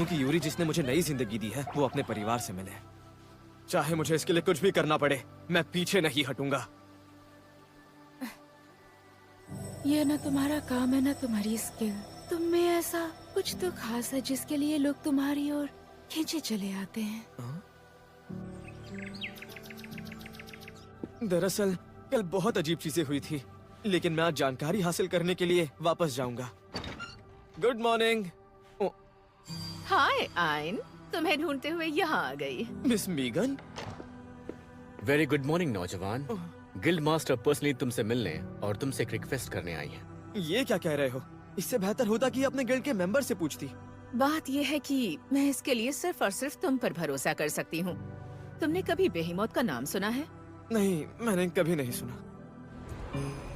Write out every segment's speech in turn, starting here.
कि यूरी जिसने मुझे नई जिंदगी दी है वो अपने परिवार से मिले। चाहे मुझे इसके लिए कुछ भी करना पड़े, मैं पीछे नहीं हटूंगा। ये ना तुम्हारा काम है ना तुम्हारी स्किल। तुम में ऐसा कुछ तो खास है जिसके लिए लोग तुम्हारी ओर खींचे चले आते हैं। दरअसल कल बहुत अजीब चीजें हुई थी, लेकिन मैं आज जानकारी हासिल करने के लिए वापस जाऊंगा। Good morning. हाय आइन, तुम्हें ढूंढते हुए यहाँ आ गई। Miss Megan. Very good morning नौजवान। गिल्ड मास्टर पर्सनली तुमसे मिलने और तुमसे एक रिक्वेस्ट करने आई है। ये क्या कह रहे हो? इससे बेहतर होता कि अपने गिल्ड के मेंबर से पूछती। बात यह है कि मैं इसके लिए सिर्फ और सिर्फ तुम पर भरोसा कर सकती हूँ। तुमने कभी बेहीमौत का नाम सुना है? नहीं, मैंने कभी नहीं सुना।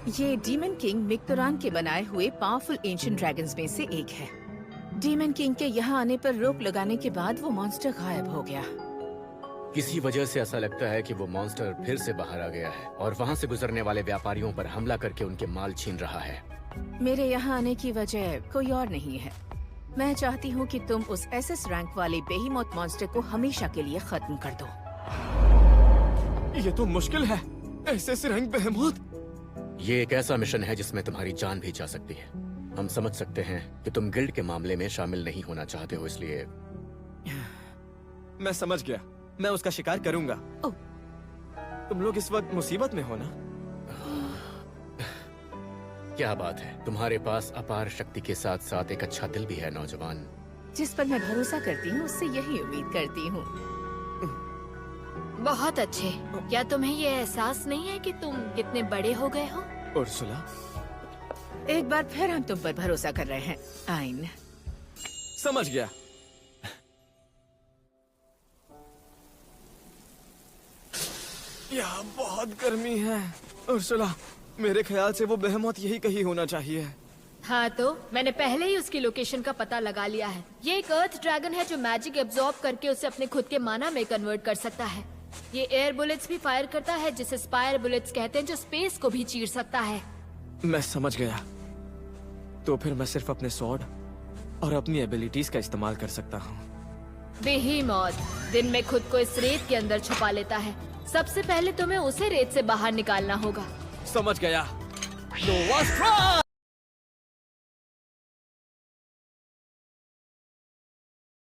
ये डीमन किंग मिक्तोरान के बनाए हुए पावरफुल एंशिएंट ड्रैगन्स में से एक है। डीमन किंग के यहाँ आने पर रोक लगाने के बाद वो मॉन्स्टर गायब हो गया। किसी वजह से ऐसा लगता है कि वो मॉन्स्टर फिर से बाहर आ गया है और वहाँ से गुजरने वाले व्यापारियों पर हमला करके उनके माल छीन रहा है। मेरे यहाँ आने की वजह कोई और नहीं है। मैं चाहती हूँ कि तुम उस एसएस रैंक वाले बेहीमौत मॉन्स्टर को हमेशा के लिए खत्म कर दो। ये तो मुश्किल है। ऐसे रैंक बेहमौत। ये एक ऐसा मिशन है जिसमें तुम्हारी जान भी जा सकती है। हम समझ सकते हैं कि तुम गिल्ड के मामले में शामिल नहीं होना चाहते हो, इसलिए मैं समझ गया। मैं उसका शिकार करूंगा। ओह। तुम लोग इस वक्त मुसीबत में हो ना? क्या बात है, तुम्हारे पास अपार शक्ति के साथ साथ एक अच्छा दिल भी है नौजवान। जिस पर मैं भरोसा करती हूँ उससे यही उम्मीद करती हूँ। बहुत अच्छे। क्या तुम्हें ये एहसास नहीं है कि तुम कितने बड़े हो गए हो? उर्सुला, एक बार फिर हम तुम पर भरोसा कर रहे हैं आइन। समझ गया। यहाँ बहुत गर्मी है। उर्सुला, मेरे ख्याल से वो बेहमौत यही कहीं होना चाहिए। हाँ तो मैंने पहले ही उसकी लोकेशन का पता लगा लिया है। ये एक अर्थ ड्रैगन है जो मैजिक एब्जॉर्ब करके उसे अपने खुद के माना में कन्वर्ट कर सकता है। ये एयर बुलेट्स भी फायर करता है जिसे स्पायर बुलेट्स कहते हैं, जो स्पेस को भी चीर सकता है। मैं समझ गया। तो फिर मैं सिर्फ अपने स्वॉर्ड और अपनी एबिलिटीज का इस्तेमाल कर सकता हूँ। बेहीमौत दिन में खुद को इस रेत के अंदर छुपा लेता है। सबसे पहले तुम्हें उसे रेत से बाहर निकालना होगा। समझ गया। नोवा स्ट्राइक!